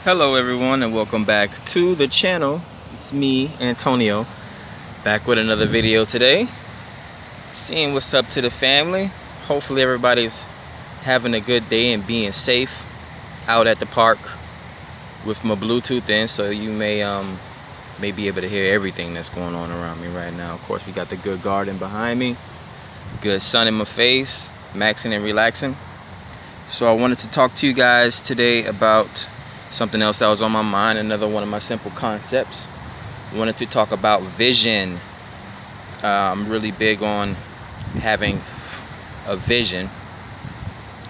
Hello everyone and welcome back to the channel. It's me, Antonio, back with another video today. Seeing what's up to the family. Hopefully everybody's having a good day and being safe out at the park with my Bluetooth in, so you may be able to hear everything that's going on around me right now. Of course, we got the good garden behind me, good sun in my face, maxing and relaxing. So I wanted to talk to you guys today about something else that was on my mind, another one of my simple concepts. I wanted to talk about vision. I'm really big on having a vision.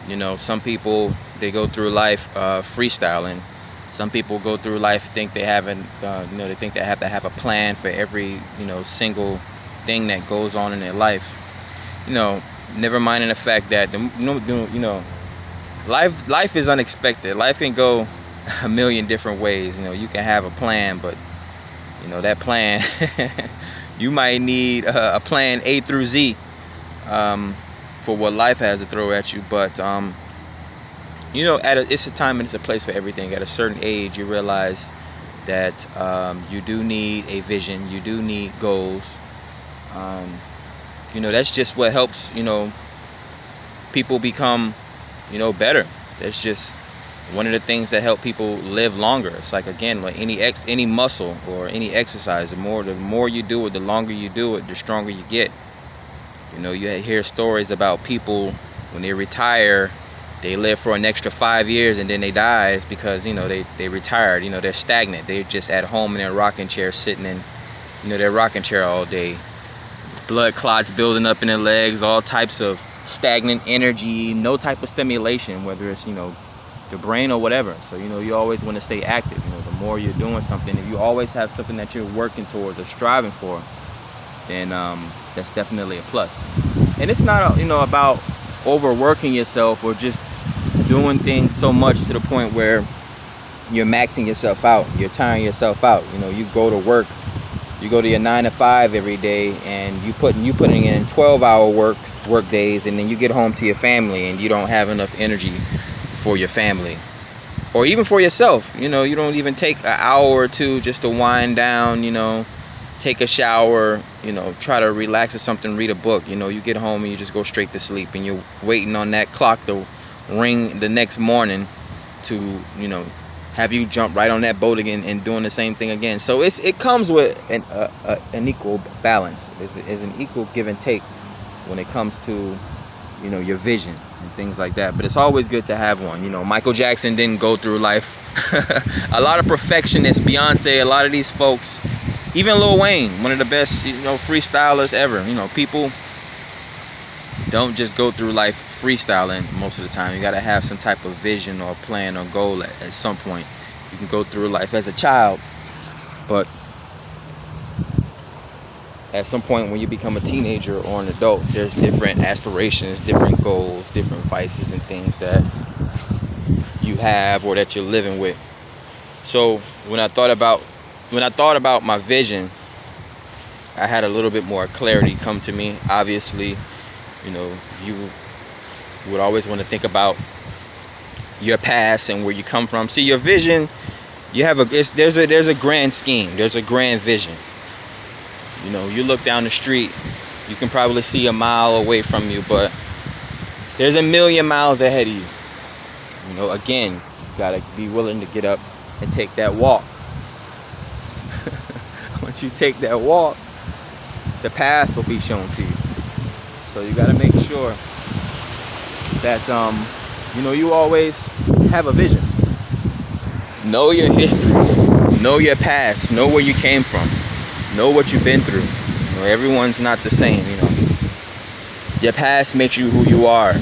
You know, some people, they go through life freestyling. Some people go through life think they haven't, they think they have to have a plan for every, single thing that goes on in their life. Never minding the fact that life is unexpected. Life can go a million different ways. You can have a plan, but that plan you might need a plan A through Z for what life has to throw at you. But it's a time and it's a place for everything. At a certain age, you realize that you do need a vision, you do need goals. That's just what helps people become better. That's just one of the things that help people live longer. It's like, again, like any muscle or any exercise, the more you do it, the longer you do it, the stronger you get. You hear stories about people when they retire, they live for an extra 5 years and then they die. It's because they retired. They're stagnant. They're just at home in their rocking chair, sitting in their rocking chair all day. Blood clots building up in their legs, all types of stagnant energy, no type of stimulation, whether it's the brain or whatever. So you always want to stay active. The more you're doing something, if you always have something that you're working towards or striving for, then that's definitely a plus. And it's not about overworking yourself or just doing things so much to the point where you're maxing yourself out, you're tiring yourself out. You go to work, you go to your 9 to 5 every day, and you putting in 12-hour work days, and then you get home to your family and you don't have enough energy for your family or even for yourself. You don't even take an hour or two just to wind down, take a shower, try to relax or something, read a book. You get home and you just go straight to sleep, and you're waiting on that clock to ring the next morning to have you jump right on that boat again and doing the same thing again. So it comes with an equal balance. It's an equal give and take when it comes to your vision and things like that. But it's always good to have one. Michael Jackson didn't go through life. A lot of perfectionists, Beyonce, a lot of these folks, even Lil Wayne, one of the best freestylers ever. People don't just go through life freestyling most of the time. You got to have some type of vision or plan or goal at some point. You can go through life as a child, but at some point when you become a teenager or an adult, there's different aspirations, different goals, different vices and things that you have or that you're living with. So when I thought about my vision, I had a little bit more clarity come to me. Obviously, you would always want to think about your past and where you come from. See, your vision, there's a grand scheme, there's a grand vision. You look down the street, you can probably see a mile away from you, but there's a million miles ahead of you. Again, you gotta be willing to get up and take that walk. Once you take that walk, the path will be shown to you. So you gotta make sure that you always have a vision. Know your history, know your past, know where you came from. Know what you've been through. Everyone's not the same. Your past makes you who you are.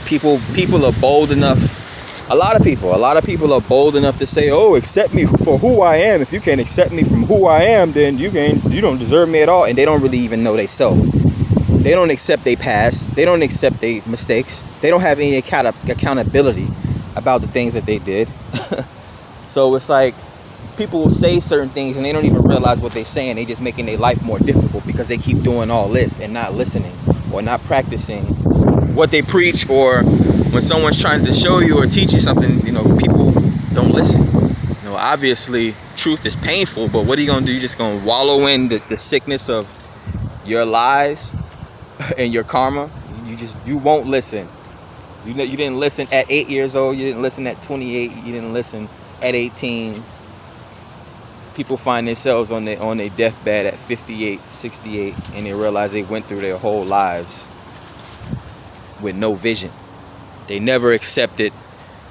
People are bold enough. A lot of people are bold enough to say, "Oh, accept me for who I am. If you can't accept me from who I am, then you don't deserve me at all." And they don't really even know themselves. They don't accept their past. They don't accept their mistakes. They don't have any accountability about the things that they did. So it's like, people will say certain things and they don't even realize what they're saying. They just making their life more difficult because they keep doing all this and not listening or not practicing what they preach. Or when someone's trying to show you or teach you something, people don't listen. Obviously truth is painful, but what are you gonna do? You're just gonna wallow in the sickness of your lies and your karma. You won't listen. You didn't listen at 8 years old. You didn't listen at 28. You didn't listen at 18. People find themselves on their deathbed at 58, 68, and they realize they went through their whole lives with no vision. They never accepted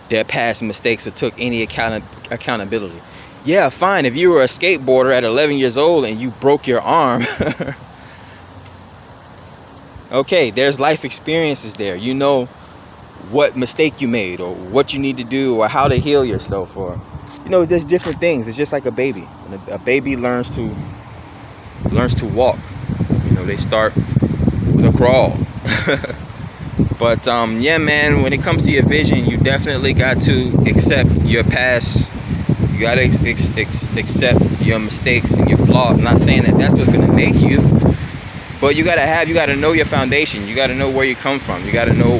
their past mistakes or took any accountability. Yeah, fine. If you were a skateboarder at 11 years old and you broke your arm, okay, there's life experiences there. You know what mistake you made, or what you need to do, or how to heal yourself, or there's different things. It's just like a baby. When a baby learns to walk, they start with a crawl. But yeah, man, when it comes to your vision, you definitely got to accept your past. You got to accept your mistakes and your flaws. I'm not saying that that's what's going to make you, but you got to know your foundation. You got to know where you come from. You got to know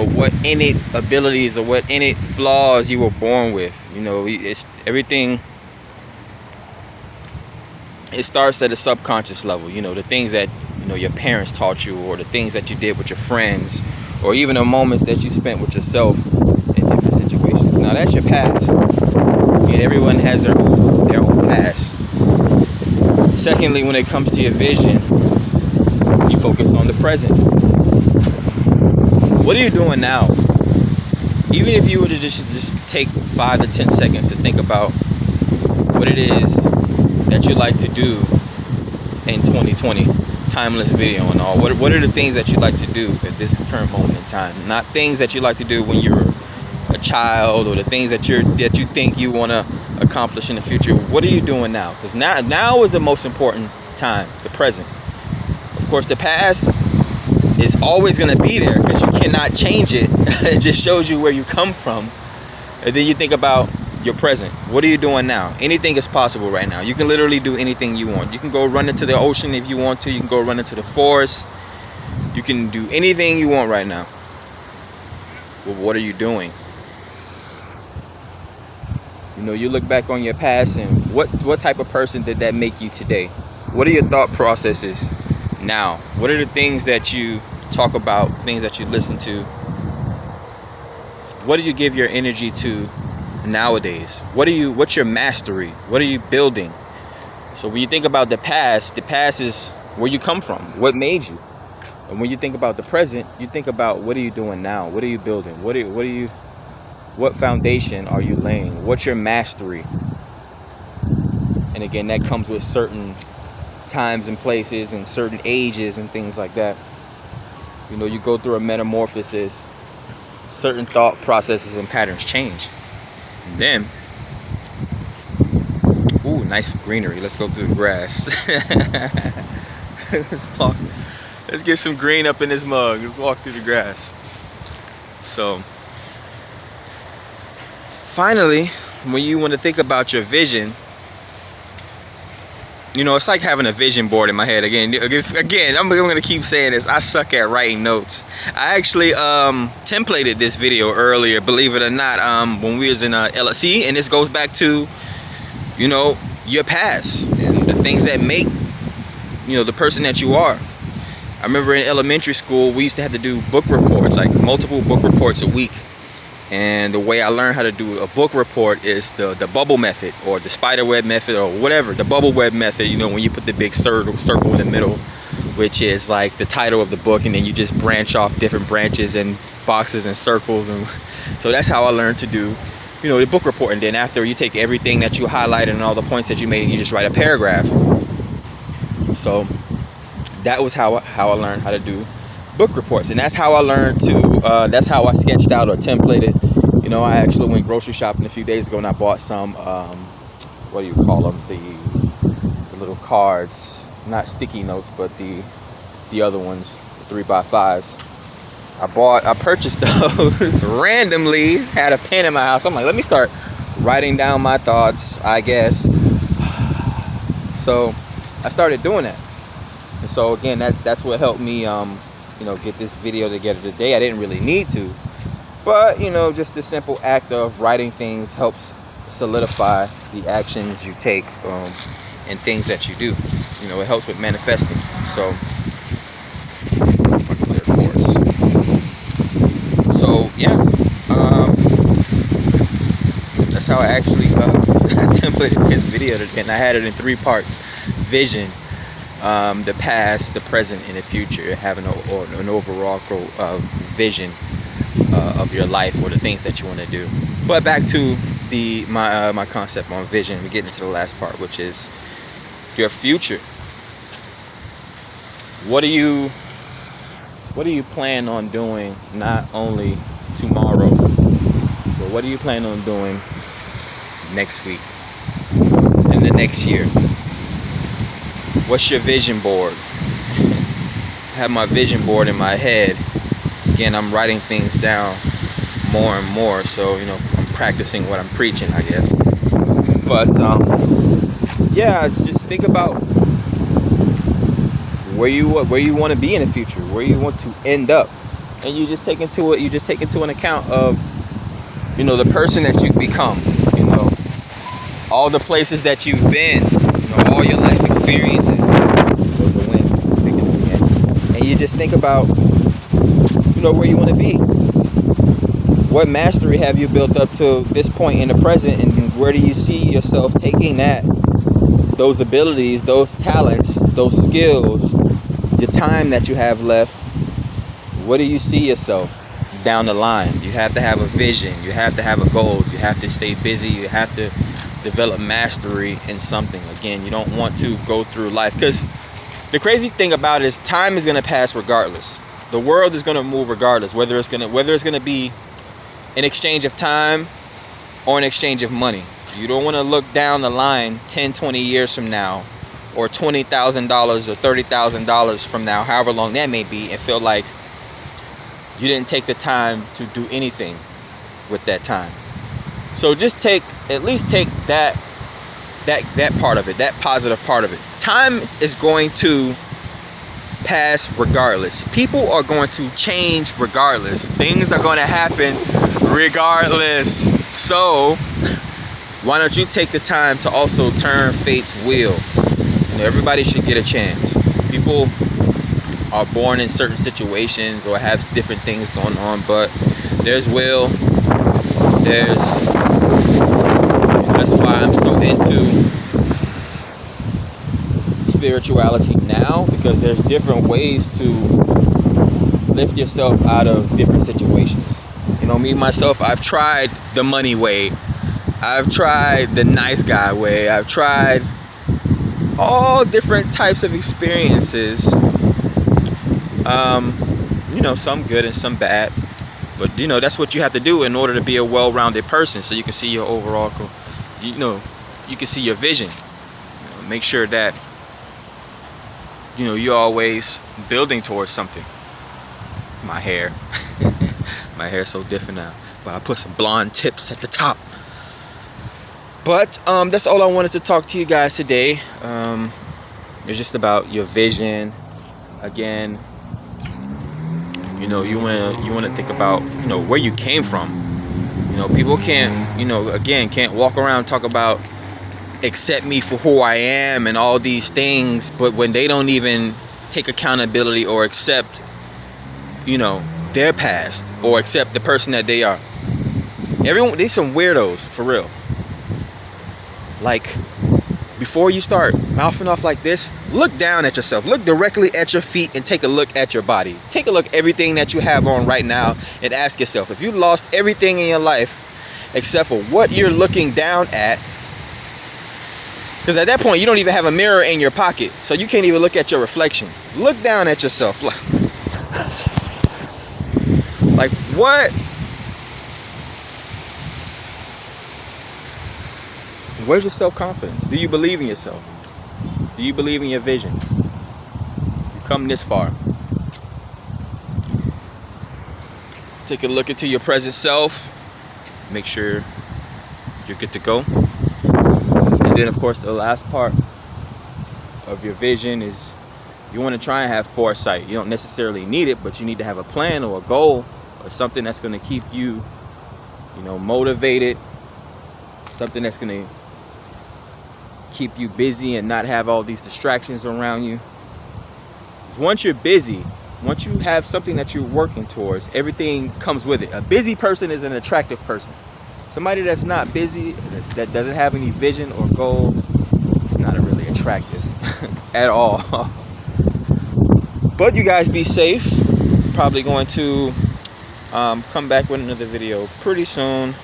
what innate abilities or what innate flaws you were born with. It's everything. It starts at a subconscious level. The things that your parents taught you, or the things that you did with your friends, or even the moments that you spent with yourself in different situations. Now that's your past. And everyone has their own past. Secondly, when it comes to your vision, you focus on the present. What are you doing now? Even if you were to just take 5 to 10 seconds to think about what it is that you like to do in 2020, timeless video and all. What are the things that you like to do at this current moment in time? Not things that you like to do when you're a child, or the things that you think you want to accomplish in the future. What are you doing now? Because now is the most important time, the present. Of course, the past is always going to be there because you cannot change it. It just shows you where you come from. And then you think about your present. What are you doing now? Anything is possible right now. You can literally do anything you want. You can go run into the ocean if you want to. You can go run into the forest. You can do anything you want right now. Well, what are you doing? You look back on your past, and what type of person did that make you today? What are your thought processes now? What are the things that you talk about, things that you listen to? What do you give your energy to nowadays? What's your mastery? What are you building? So when you think about the past is where you come from, what made you. And when you think about the present, you think about what are you doing now? What are you building? What foundation are you laying? What's your mastery? And again, that comes with certain times and places and certain ages and things like that. You go through a metamorphosis, certain thought processes and patterns change. And then, ooh, nice greenery. Let's go through the grass. Let's get some green up in this mug. Let's walk through the grass. So, finally, when you want to think about your vision, it's like having a vision board in my head. Again, I'm going to keep saying this. I suck at writing notes. I actually templated this video earlier, believe it or not, when we was in LSC, and this goes back to, your past and the things that make, the person that you are. I remember in elementary school, we used to have to do book reports, like multiple book reports a week. And the way I learned how to do a book report is the bubble method, or the spider web method, or whatever. The bubble web method, when you put the big circle in the middle, which is like the title of the book, and then you just branch off different branches and boxes and circles. And so that's how I learned to do, the book report. And then after, you take everything that you highlighted and all the points that you made, and you just write a paragraph. So that was how I learned how to do book reports. And that's how I learned that's how I sketched out or templated. I actually went grocery shopping a few days ago, and I bought some what do you call them, the little cards, not sticky notes, but the other ones, the 3x5s. I purchased those randomly, had a pen in my house. I'm like, let me start writing down my thoughts, I guess. So I started doing that. And so again, that's what helped me get this video together today. I didn't really need to, But, just the simple act of writing things helps solidify the actions you take, and things that you do. It helps with manifesting. So, clear quartz. So, yeah. That's how I actually templated this video today. And I had it in 3 parts. Vision, the past, the present, and the future. Having an overall vision of your life or the things that you want to do. But back to my concept on vision. We get into the last part, which is your future. What do you plan on doing, not only tomorrow, but what do you plan on doing next week and the next year? What's your vision board? I have my vision board in my head. Again, I'm writing things down more and more, so I'm practicing what I'm preaching, I guess. But just think about where you want to be in the future, where you want to end up, and you just take into an account of the person that you've become, all the places that you've been, all your life experiences. Those are wins. And you just think about where you want to be. What mastery have you built up to this point in the present, and where do you see yourself taking those abilities, those talents, those skills, your time that you have left? What do you see yourself down the line? You have to have a vision. You have to have a goal. You have to stay busy. You have to develop mastery in something. Again, you don't want to go through life, because the crazy thing about it is time is going to pass regardless. The world is going to move regardless, whether it's going to be an exchange of time or an exchange of money. You don't want to look down the line 10, 20 years from now, or $20,000 or $30,000 from now, however long that may be, and feel like you didn't take the time to do anything with that time. So just at least take that part of it, that positive part of it. Time is going to pass regardless. People are going to change regardless. Things are going to happen regardless. So why don't you take the time to also turn fate's wheel? Everybody should get a chance. People are born in certain situations or have different things going on, but there's will. That's why I'm so into spirituality now, because there's different ways to lift yourself out of different situations. Me myself, I've tried the money way, I've tried the nice guy way, I've tried all different types of experiences, some good and some bad, but that's what you have to do in order to be a well-rounded person, so you can see your overall you can see your vision. Make sure that you're always building towards something. My hair is so different now, but I put some blonde tips at the top. But that's all I wanted to talk to you guys today. It's just about your vision. Again, you want to think about where you came from. People can't walk around and talk about accept me for who I am and all these things, but when they don't even take accountability or accept their past or accept the person that they are. They're some weirdos, for real. Like, before you start mouthing off like this, look down at yourself. Look directly at your feet and take a look at your body. Take a look at everything that you have on right now and ask yourself, if you lost everything in your life except for what you're looking down at, because at that point you don't even have a mirror in your pocket, so you can't even look at your reflection. Look down at yourself. Like, what? Where's your self-confidence? Do you believe in yourself? Do you believe in your vision? You've come this far. Take a look into your present self. Make sure you're good to go. And then, of course, the last part of your vision is you want to try and have foresight. You don't necessarily need it, but you need to have a plan or a goal, but something that's going to keep you, you know, motivated, something that's going to keep you busy and not have all these distractions around you. Because once you're busy, once you have something that you're working towards, everything comes with it. A busy person is an attractive person. Somebody that's not busy, that doesn't have any vision or goals, is not really attractive at all. But you guys be safe. Probably going to come back with another video pretty soon.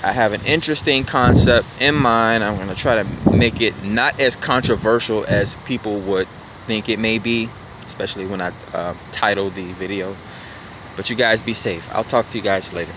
I have an interesting concept in mind. I'm going to try to make it not as controversial as people would think it may be, especially when I title the video. But you guys be safe. I'll talk to you guys later.